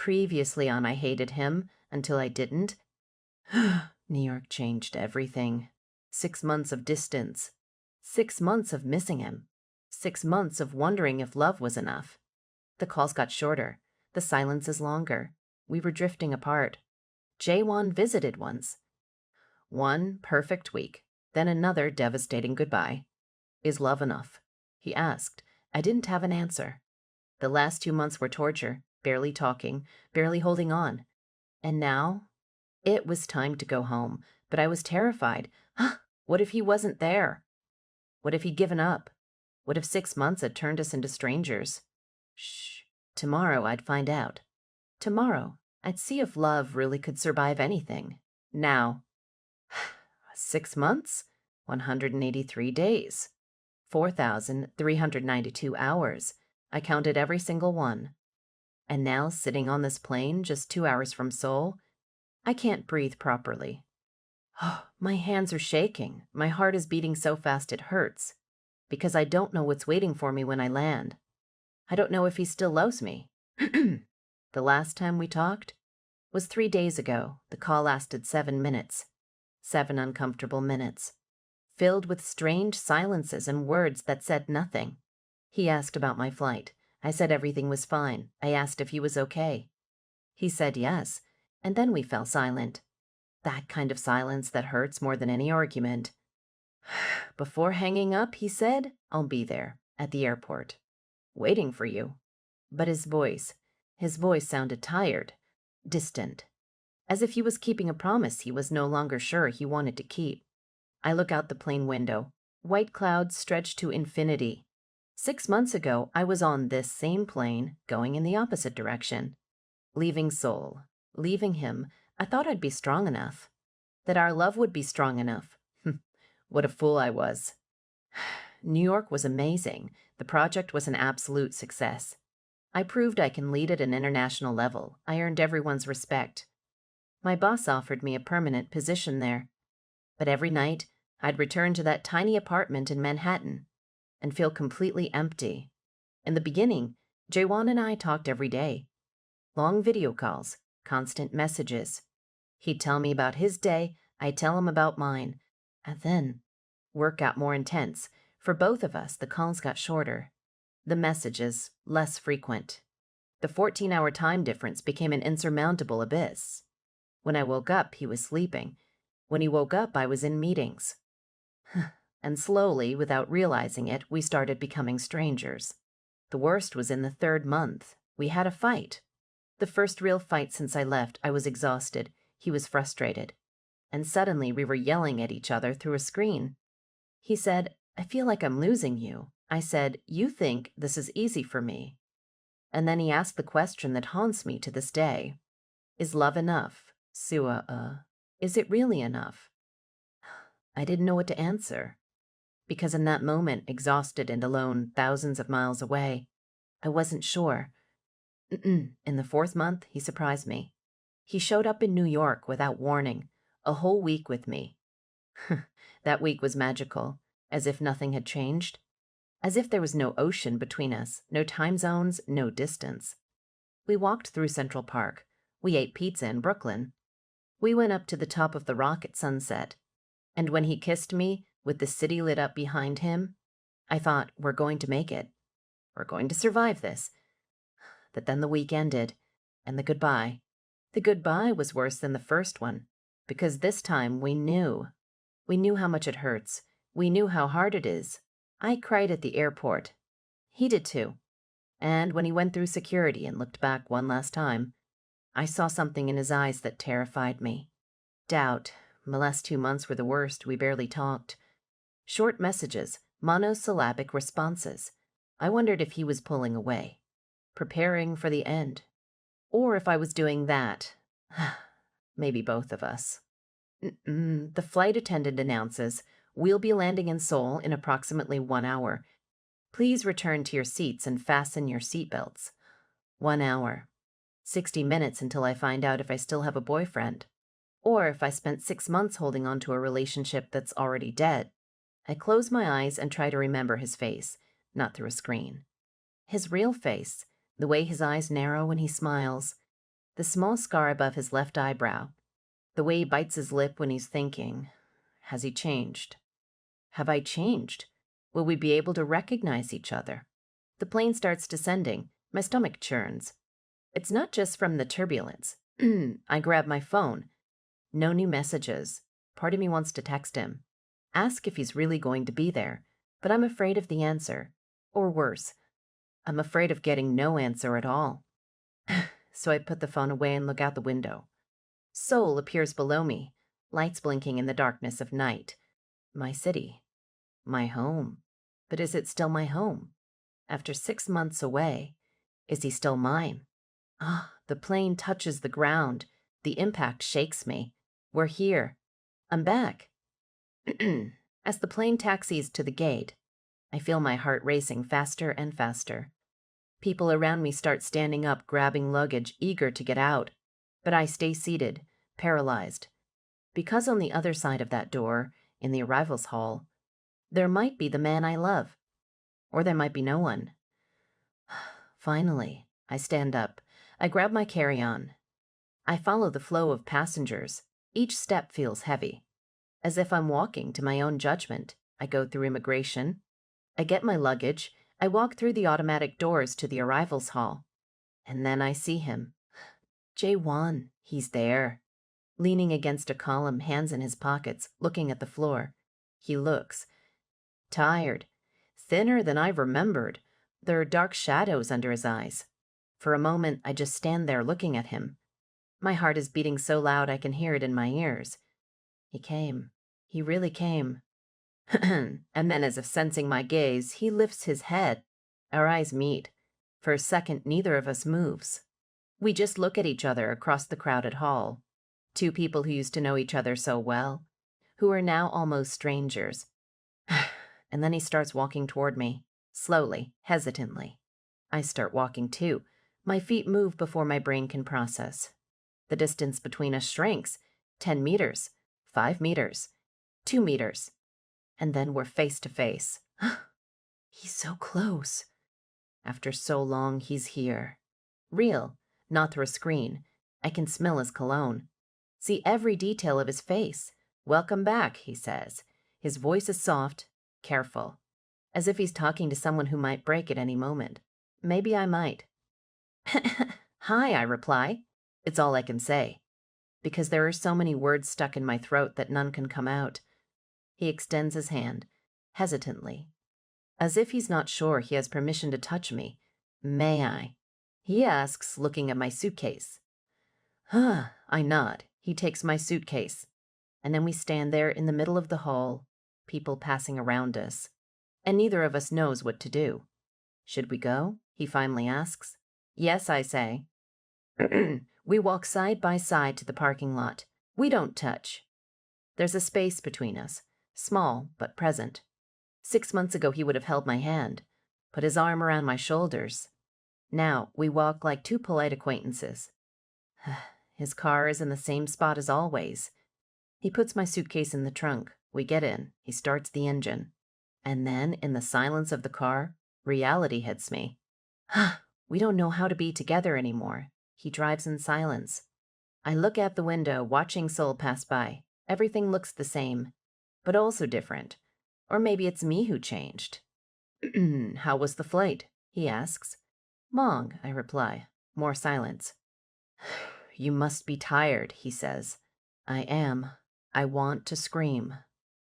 previously on I hated him until I didn't. New York changed everything. 6 months of distance. 6 months of missing him. 6 months of wondering if love was enough. The calls got shorter. The silences longer. We were drifting apart. Jae-won visited once. One perfect week, then another devastating goodbye. Is love enough? He asked. I didn't have an answer. The last 2 months were torture, barely talking, barely holding on. And now? It was time to go home, but I was terrified. What if he wasn't there? What if he'd given up? What if 6 months had turned us into strangers? Shh. Tomorrow I'd find out. Tomorrow I'd see if love really could survive anything. Now. 6 months? 183 days. 4,392 hours. I counted every single one. And now, sitting on this plane just 2 hours from Seoul, I can't breathe properly. Oh, my hands are shaking. My heart is beating so fast it hurts. Because I don't know what's waiting for me when I land. I don't know if he still loves me. The last time we talked was 3 days ago. The call lasted 7 minutes. 7 uncomfortable minutes. Filled with strange silences and words that said nothing. He asked about my flight. I said everything was fine. I asked if he was okay. He said yes, and then we fell silent. That kind of silence that hurts more than any argument. Before hanging up, he said, I'll be there, at the airport, waiting for you. But his voice sounded tired, distant, as if he was keeping a promise he was no longer sure he wanted to keep. I look out the plane window. White clouds stretch to infinity. 6 months ago, I was on this same plane, going in the opposite direction. Leaving Seoul, leaving him, I thought I'd be strong enough. That our love would be strong enough. What a fool I was. New York was amazing. The project was an absolute success. I proved I can lead at an international level. I earned everyone's respect. My boss offered me a permanent position there. But every night, I'd return to that tiny apartment in Manhattan and feel completely empty. In the beginning, Jae-won and I talked every day. Long video calls, constant messages. He'd tell me about his day, I'd tell him about mine. And then, work got more intense. For both of us, the calls got shorter. The messages, less frequent. The 14-hour time difference became an insurmountable abyss. When I woke up, he was sleeping. When he woke up, I was in meetings. And slowly, without realizing it, we started becoming strangers. The worst was in the 3rd month. We had a fight. The first real fight since I left. I was exhausted. He was frustrated. And suddenly we were yelling at each other through a screen. He said, I feel like I'm losing you. I said, you think this is easy for me. And then he asked the question that haunts me to this day. Is love enough? Sua, is it really enough? I didn't know what to answer. Because in that moment, exhausted and alone, thousands of miles away, I wasn't sure. In the 4th month, he surprised me. He showed up in New York without warning, a whole week with me. That week was magical, as if nothing had changed. As if there was no ocean between us, no time zones, no distance. We walked through Central Park. We ate pizza in Brooklyn. We went up to the top of the Rock at sunset. And when he kissed me, with the city lit up behind him, I thought, we're going to make it. We're going to survive this. But then the week ended, and the goodbye. The goodbye was worse than the first one, because this time we knew. We knew how much it hurts. We knew how hard it is. I cried at the airport. He did too. And when he went through security and looked back one last time, I saw something in his eyes that terrified me. Doubt. The last 2 months were the worst. We barely talked. Short messages, monosyllabic responses. I wondered if he was pulling away, preparing for the end. Or if I was doing that. Maybe both of us. The flight attendant announces, we'll be landing in Seoul in approximately 1 hour. Please return to your seats and fasten your seatbelts. 1 hour. 60 minutes until I find out if I still have a boyfriend. Or if I spent 6 months holding on to a relationship that's already dead. I close my eyes and try to remember his face, not through a screen. His real face, the way his eyes narrow when he smiles, the small scar above his left eyebrow, the way he bites his lip when he's thinking. Has he changed? Have I changed? Will we be able to recognize each other? The plane starts descending. My stomach churns. It's not just from the turbulence. I grab my phone. No new messages. Part of me wants to text him. Ask if he's really going to be there, but I'm afraid of the answer. Or worse, I'm afraid of getting no answer at all. So I put the phone away and look out the window. Seoul appears below me, lights blinking in the darkness of night. My city. My home. But is it still my home? After 6 months away, is he still mine? The plane touches the ground. The impact shakes me. We're here. I'm back. As the plane taxis to the gate, I feel my heart racing faster and faster. People around me start standing up, grabbing luggage, eager to get out. But I stay seated, paralyzed. Because on the other side of that door, in the arrivals hall, there might be the man I love. Or there might be no one. Finally, I stand up. I grab my carry-on. I follow the flow of passengers. Each step feels heavy. As if I'm walking to my own judgment. I go through immigration. I get my luggage. I walk through the automatic doors to the arrivals hall. And then I see him. Jae-won, he's there. Leaning against a column, hands in his pockets, looking at the floor. He looks tired. Thinner than I remembered. There are dark shadows under his eyes. For a moment, I just stand there looking at him. My heart is beating so loud I can hear it in my ears. He came. He really came. And then, as if sensing my gaze, he lifts his head. Our eyes meet. For a second, neither of us moves. We just look at each other across the crowded hall. Two people who used to know each other so well, who are now almost strangers. And then he starts walking toward me, slowly, hesitantly. I start walking too. My feet move before my brain can process. The distance between us shrinks. 10 meters, 5 meters, 2 meters. And then we're face to face. He's so close. After so long, he's here. Real, not through a screen. I can smell his cologne. See every detail of his face. Welcome back, he says. His voice is soft, careful, as if he's talking to someone who might break at any moment. Maybe I might. Hi, I reply. It's all I can say, because there are so many words stuck in my throat that none can come out. He extends his hand, hesitantly, as if he's not sure he has permission to touch me. May I? He asks, looking at my suitcase. I nod. He takes my suitcase. And then we stand there in the middle of the hall, people passing around us. And neither of us knows what to do. Should we go? He finally asks. Yes, I say. We walk side by side to the parking lot. We don't touch. There's a space between us, small but present. 6 months ago he would have held my hand, put his arm around my shoulders. Now we walk like two polite acquaintances. His car is in the same spot as always. He puts my suitcase in the trunk. We get in. He starts the engine. And then, in the silence of the car, reality hits me. We don't know how to be together anymore. He drives in silence. I look out the window, watching Seoul pass by. Everything looks the same, but also different. Or maybe it's me who changed. How was the flight? He asks. Long, I reply. More silence. You must be tired, he says. I am. I want to scream.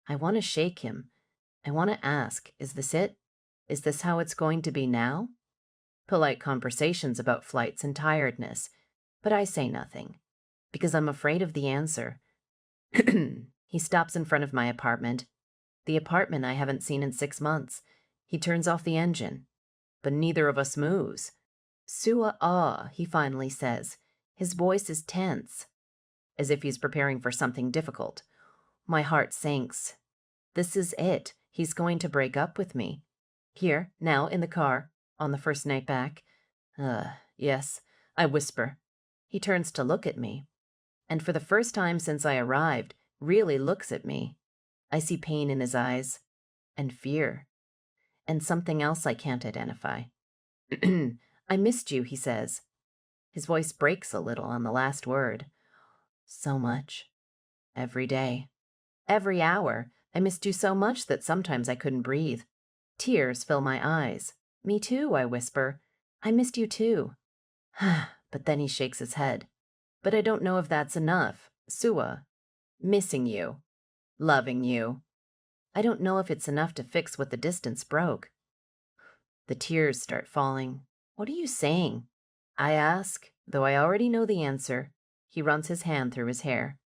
I want to shake him. I want to ask, is this it? Is this how it's going to be now? Polite conversations about flights and tiredness, but I say nothing, because I'm afraid of the answer. He stops in front of my apartment. The apartment I haven't seen in 6 months. He turns off the engine, but neither of us moves. Sua-ah, he finally says. His voice is tense, as if he's preparing for something difficult. My heart sinks. This is it. He's going to break up with me. Here, now, in the car, on the first night back. Yes, I whisper. He turns to look at me, and for the first time since I arrived, really looks at me. I see pain in his eyes, and fear, and something else I can't identify. I missed you, he says. His voice breaks a little on the last word. So much. Every day. Every hour. I missed you so much that sometimes I couldn't breathe. Tears fill my eyes. Me too, I whisper. I missed you too. But then he shakes his head. But I don't know if that's enough. Sua. Missing you. Loving you. I don't know if it's enough to fix what the distance broke. The tears start falling. What are you saying? I ask, though I already know the answer. He runs his hand through his hair.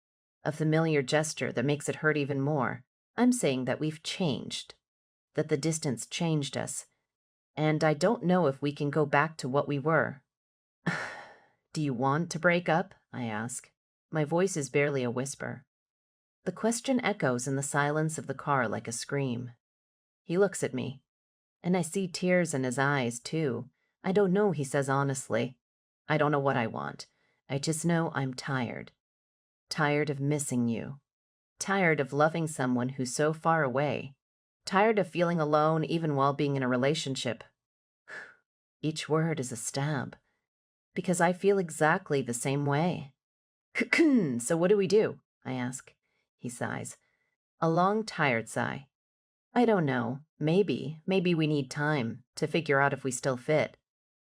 A familiar gesture that makes it hurt even more. I'm saying that we've changed. That the distance changed us. And I don't know if we can go back to what we were. Do you want to break up? I ask. My voice is barely a whisper. The question echoes in the silence of the car like a scream. He looks at me, and I see tears in his eyes, too. I don't know, he says honestly. I don't know what I want. I just know I'm tired. Tired of missing you. Tired of loving someone who's so far away. Tired of feeling alone even while being in a relationship. Each word is a stab. Because I feel exactly the same way. So what do we do? I ask. He sighs. A long, tired sigh. I don't know. Maybe we need time to figure out if we still fit.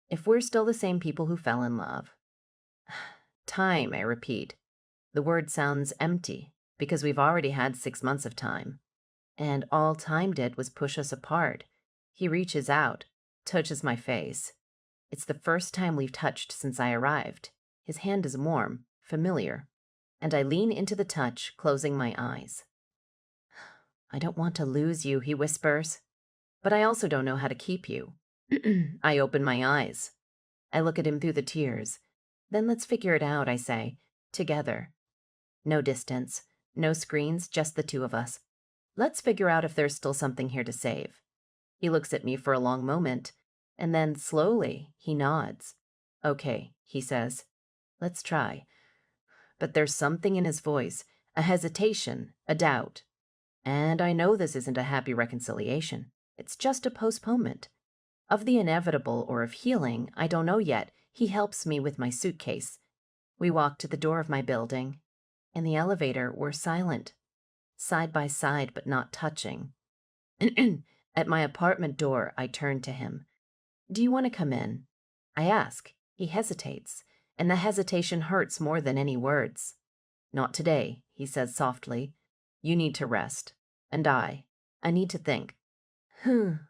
If we're still the same people who fell in love. Time, I repeat. The word sounds empty because we've already had 6 months of time. And all time did was push us apart. He reaches out, touches my face. It's the first time we've touched since I arrived. His hand is warm, familiar, and I lean into the touch, closing my eyes. I don't want to lose you, he whispers, but I also don't know how to keep you. I open my eyes. I look at him through the tears. Then let's figure it out, I say, together. No distance, no screens, just the two of us. Let's figure out if there's still something here to save. He looks at me for a long moment, and then slowly he nods. Okay, he says. Let's try. But there's something in his voice, a hesitation, a doubt. And I know this isn't a happy reconciliation. It's just a postponement. Of the inevitable or of healing, I don't know yet. He helps me with my suitcase. We walk to the door of my building. In the elevator, we're silent. Side by side, but not touching. At my apartment door, I turn to him. Do you want to come in? I ask. He hesitates, and the hesitation hurts more than any words. Not today, he says softly. You need to rest. And I need to think.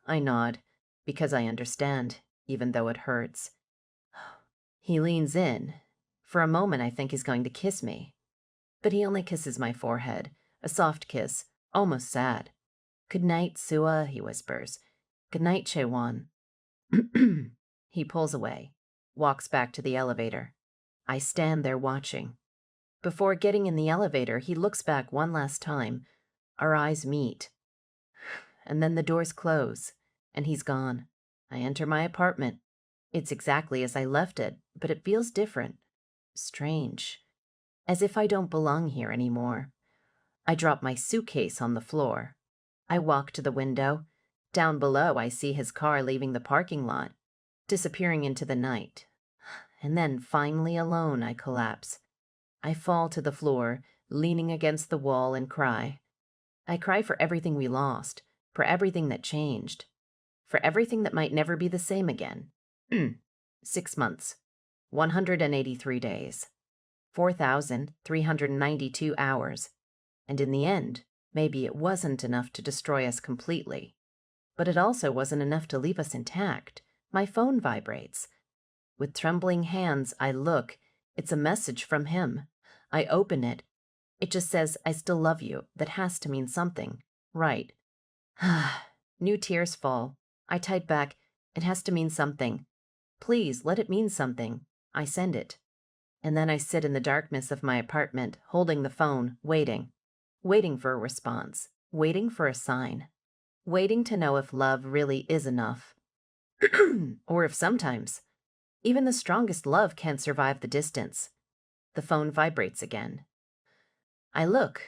I nod, because I understand, even though it hurts. He leans in. For a moment, I think he's going to kiss me. But he only kisses my forehead, a soft kiss, almost sad. Good night, Sua, he whispers. Good night, Jae-won. He pulls away, walks back to the elevator. I stand there watching. Before getting in the elevator, he looks back one last time. Our eyes meet. And then the doors close, and he's gone. I enter my apartment. It's exactly as I left it, but it feels different. Strange. As if I don't belong here anymore. I drop my suitcase on the floor. I walk to the window. Down below, I see his car leaving the parking lot, disappearing into the night. And then, finally alone, I collapse. I fall to the floor, leaning against the wall, and cry. I cry for everything we lost, for everything that changed, for everything that might never be the same again. 6 months, 183 days, 4,392 hours. And in the end, maybe it wasn't enough to destroy us completely. But it also wasn't enough to leave us intact. My phone vibrates. With trembling hands, I look. It's a message from him. I open it. It just says, I still love you. That has to mean something. Right. New tears fall. I type back, it has to mean something. Please, let it mean something. I send it. And then I sit in the darkness of my apartment, holding the phone, waiting. Waiting for a response. Waiting for a sign. Waiting to know if love really is enough. Or if sometimes, even the strongest love can't survive the distance. The phone vibrates again. I look.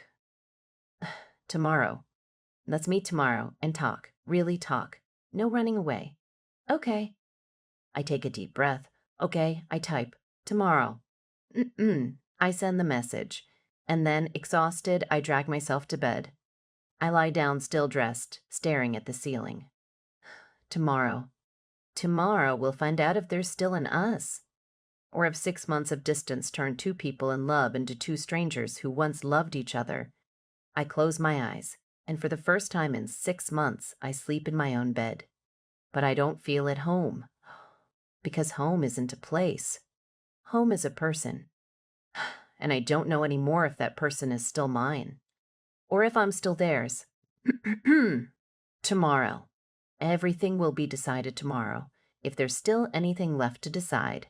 Tomorrow. Let's meet tomorrow and talk. Really talk. No running away. Okay. I take a deep breath. Okay, I type. Tomorrow. I send the message, and then, exhausted, I drag myself to bed. I lie down still dressed, staring at the ceiling. Tomorrow. Tomorrow we'll find out if there's still an us, or if 6 months of distance turned two people in love into two strangers who once loved each other. I close my eyes, and for the first time in 6 months, I sleep in my own bed. But I don't feel at home, because home isn't a place. Home is a person. And I don't know anymore if that person is still mine, or if I'm still theirs. Tomorrow. Everything will be decided tomorrow, if there's still anything left to decide.